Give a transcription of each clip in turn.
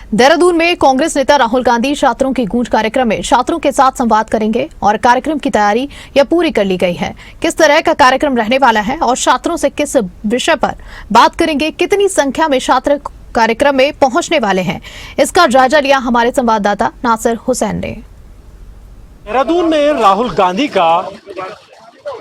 देहरादून में कांग्रेस नेता राहुल गांधी छात्रों की गूंज कार्यक्रम में छात्रों के साथ संवाद करेंगे और कार्यक्रम की तैयारी यह पूरी कर ली गई है। किस तरह का कार्यक्रम रहने वाला है और छात्रों से किस विषय पर बात करेंगे, कितनी संख्या में छात्र कार्यक्रम में पहुंचने वाले हैं, इसका जायजा लिया हमारे संवाददाता नासिर हुसैन ने। देहरादून में राहुल गांधी का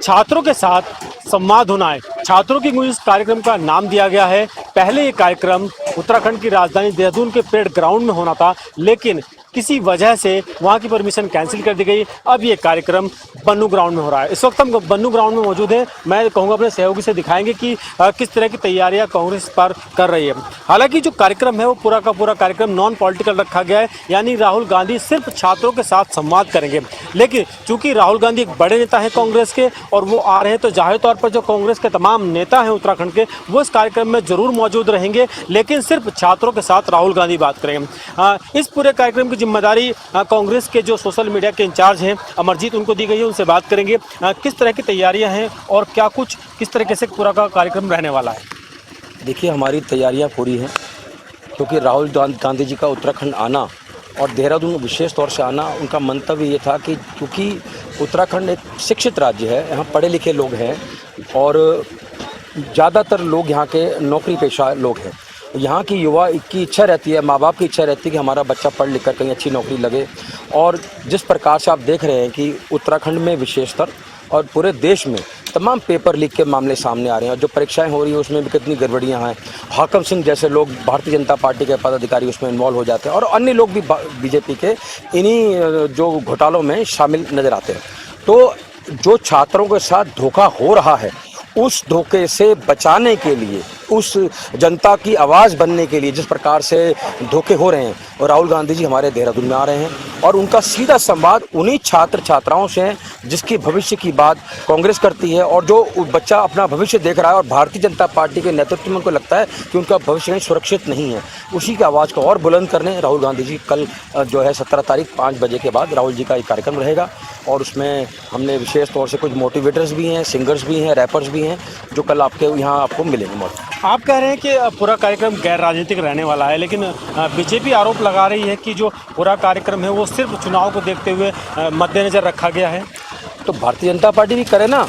छात्रों के साथ संवाद होना है। छात्रों की गूंज इस कार्यक्रम का नाम दिया गया है। पहले ये कार्यक्रम उत्तराखंड की राजधानी देहरादून के परेड ग्राउंड में होना था, लेकिन किसी वजह से वहां की परमिशन कैंसिल कर दी गई। अब ये कार्यक्रम बन्नू ग्राउंड में हो रहा है। इस वक्त हम बन्नू ग्राउंड में मौजूद हैं। मैं कहूँगा अपने सहयोगी से दिखाएंगे कि किस तरह की तैयारियां कांग्रेस पर कर रही है। हालांकि जो कार्यक्रम है वो पूरा का पूरा कार्यक्रम नॉन पॉलिटिकल रखा गया है, यानी राहुल गांधी सिर्फ छात्रों के साथ संवाद करेंगे। लेकिन चूंकि राहुल गांधी एक बड़े नेता हैं कांग्रेस के और वो आ रहे हैं, तो जाहिर तौर पर जो कांग्रेस के तमाम नेता हैं उत्तराखंड के, वो इस कार्यक्रम में जरूर मौजूद रहेंगे, लेकिन सिर्फ छात्रों के साथ राहुल गांधी बात करेंगे। इस पूरे कार्यक्रम की जिम्मेदारी कांग्रेस के जो सोशल मीडिया के इंचार्ज हैं अमरजीत, उनको दी गई है। उनसे बात करेंगे किस तरह की तैयारियां हैं और क्या कुछ किस तरीके से पूरा का कार्यक्रम रहने वाला है। देखिए, हमारी तैयारियां पूरी हैं, क्योंकि राहुल गांधी जी का उत्तराखंड आना और देहरादून में विशेष तौर से आना, उनका मंतव्य ये था कि क्योंकि उत्तराखंड एक शिक्षित राज्य है, यहाँ पढ़े लिखे लोग हैं और ज़्यादातर लोग यहाँ के नौकरी पेशा लोग हैं। यहाँ की युवा की इच्छा रहती है, माँ बाप की इच्छा रहती है कि हमारा बच्चा पढ़ लिख कर कहीं अच्छी नौकरी लगे। और जिस प्रकार से आप देख रहे हैं कि उत्तराखंड में विशेषतर और पूरे देश में तमाम पेपर लीक के मामले सामने आ रहे हैं और जो परीक्षाएं हो रही हैं उसमें भी कितनी गड़बड़ियां हैं। हाकम सिंह जैसे लोग, भारतीय जनता पार्टी के पदाधिकारी उसमें इन्वॉल्व हो जाते हैं और अन्य लोग भी बीजेपी के इन्हीं जो घोटालों में शामिल नज़र आते हैं। तो जो छात्रों के साथ धोखा हो रहा है, उस धोखे से बचाने के लिए, उस जनता की आवाज़ बनने के लिए जिस प्रकार से धोखे हो रहे हैं, और राहुल गांधी जी हमारे देहरादून में आ रहे हैं और उनका सीधा संवाद उन्हीं छात्र छात्राओं से है जिसकी भविष्य की बात कांग्रेस करती है और जो बच्चा अपना भविष्य देख रहा है और भारतीय जनता पार्टी के नेतृत्व में उनको लगता है कि उनका भविष्य सुरक्षित नहीं है। उसी की आवाज़ को और बुलंद करने राहुल गांधी जी कल जो है 17 तारीख 5 बजे के बाद राहुल जी का एक कार्यक्रम रहेगा और उसमें हमने विशेष तौर से कुछ मोटिवेटर्स भी हैं, सिंगर्स भी हैं, रैपर्स भी हैं जो कल आपके यहाँ आपको मिलेंगे मौजूद। आप कह रहे हैं कि पूरा कार्यक्रम गैर राजनीतिक रहने वाला है, लेकिन बीजेपी आरोप लगा रही है कि जो पूरा कार्यक्रम है वो सिर्फ चुनाव को देखते हुए मद्देनजर रखा गया है। तो भारतीय जनता पार्टी भी करे ना,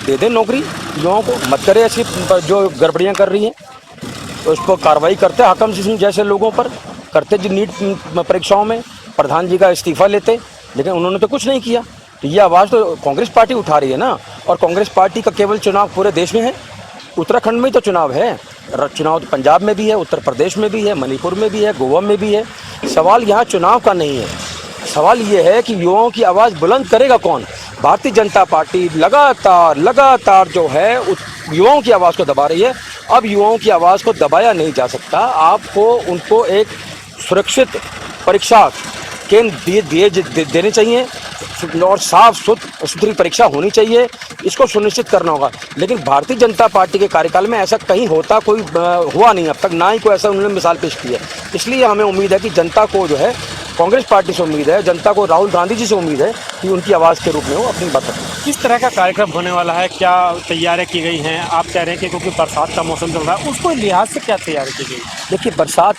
दे दे नौकरी युवाओं को, मत करे ऐसी जो गड़बड़ियाँ कर रही हैं, तो उस पर कार्रवाई करते हाकम सिंह जैसे लोगों पर, करते जो नीट परीक्षाओं में प्रधान जी का इस्तीफा लेते, लेकिन उन्होंने तो कुछ नहीं किया। तो ये आवाज़ तो कांग्रेस पार्टी उठा रही है ना, और कांग्रेस पार्टी का केवल चुनाव पूरे देश में है, उत्तराखंड में ही तो चुनाव है। चुनाव तो पंजाब में भी है, उत्तर प्रदेश में भी है, मणिपुर में भी है, गोवा में भी है। सवाल यहाँ चुनाव का नहीं है, सवाल ये है कि युवाओं की आवाज़ बुलंद करेगा कौन। भारतीय जनता पार्टी लगातार जो है युवाओं की आवाज़ को दबा रही है। अब युवाओं की आवाज़ को दबाया नहीं जा सकता, आपको उनको एक सुरक्षित परीक्षा केंद्र देने चाहिए और साफ सुथरी परीक्षा होनी चाहिए, इसको सुनिश्चित करना होगा। लेकिन भारतीय जनता पार्टी के कार्यकाल में ऐसा कहीं होता कोई हुआ नहीं अब तक, ना ही कोई ऐसा उन्होंने मिसाल पेश की है। इसलिए हमें उम्मीद है कि जनता को जो है कांग्रेस पार्टी से उम्मीद है, जनता को राहुल गांधी जी से उम्मीद है कि उनकी आवाज़ के रूप में वो अपनी बात रखें। किस तरह का कार्यक्रम होने वाला है, क्या तैयारियां की गई हैं? आप कह रहे हैं कि क्योंकि बरसात का मौसम चल रहा है, उसको लिहाज से क्या तैयारी की गई? देखिए, बरसात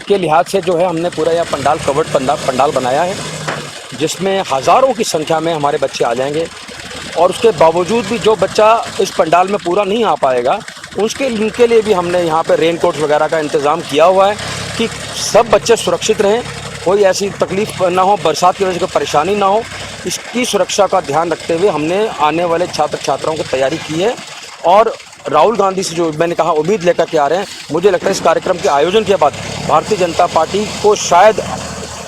के लिहाज से जो है हमने पूरा यह पंडाल कवर्ड पंडाल बनाया है, जिसमें हज़ारों की संख्या में हमारे बच्चे आ जाएंगे। और उसके बावजूद भी जो बच्चा इस पंडाल में पूरा नहीं आ पाएगा, उनके लिए भी हमने यहाँ पे रेनकोट वगैरह का इंतज़ाम किया हुआ है कि सब बच्चे सुरक्षित रहें, कोई ऐसी तकलीफ ना हो, बरसात की वजह से कोई परेशानी ना हो। इसकी सुरक्षा का ध्यान रखते हुए हमने आने वाले छात्र छात्राओं को तैयारी की है। और राहुल गांधी से जो मैंने कहा उम्मीद लेकर के आ रहे हैं, मुझे लगता है इस कार्यक्रम के आयोजन के बाद भारतीय जनता पार्टी को शायद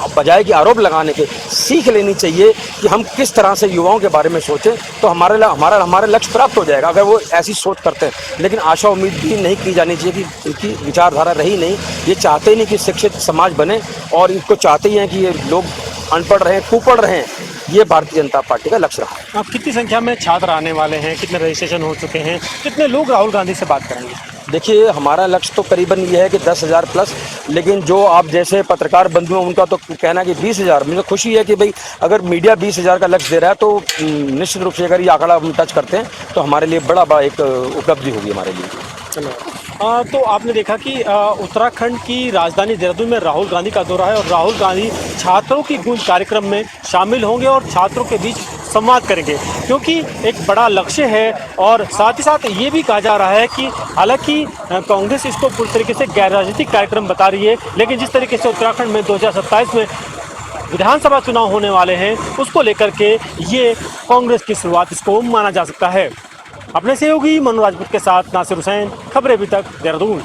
बजाय कि आरोप लगाने के सीख लेनी चाहिए कि हम किस तरह से युवाओं के बारे में सोचें, तो हमारा लक्ष्य प्राप्त हो जाएगा अगर वो ऐसी सोच करते हैं। लेकिन आशा उम्मीद भी नहीं की जानी चाहिए कि इनकी विचारधारा रही नहीं, ये चाहते ही नहीं कि शिक्षित समाज बने और इनको चाहते ही हैं कि ये लोग अनपढ़ रहें, कुपढ़ रहें। ये भारतीय जनता पार्टी का लक्ष्य रहा है। अब कितनी संख्या में छात्र आने वाले हैं, कितने रजिस्ट्रेशन हो चुके हैं, कितने लोग राहुल गांधी से बात करेंगे? देखिए, हमारा लक्ष्य तो करीबन ये है कि 10,000 प्लस, लेकिन जो आप जैसे पत्रकार बंधु हैं उनका तो कहना कि 20,000। मुझे खुशी है कि भाई अगर मीडिया 20,000 का लक्ष्य दे रहा है तो निश्चित रूप से अगर ये आंकड़ा हम टच करते हैं तो हमारे लिए बड़ा एक उपलब्धि होगी हमारे लिए। धन्यवाद। तो आपने देखा कि उत्तराखंड की राजधानी देहरादून में राहुल गांधी का दौरा है और राहुल गांधी छात्रों की गूंज कार्यक्रम में शामिल होंगे और छात्रों के बीच संवाद करेंगे, क्योंकि एक बड़ा लक्ष्य है। और साथ ही साथ ये भी कहा जा रहा है कि हालांकि कांग्रेस इसको पूरी तरीके से गैर राजनीतिक कार्यक्रम बता रही है, लेकिन जिस तरीके से उत्तराखंड में 2027 में विधानसभा चुनाव होने वाले हैं, उसको लेकर के ये कांग्रेस की शुरुआत इसको माना जा सकता है। अपने सहयोगी मनु राजपूत के साथ नासिर हुसैन, खबरें अभी तक, देहरादून।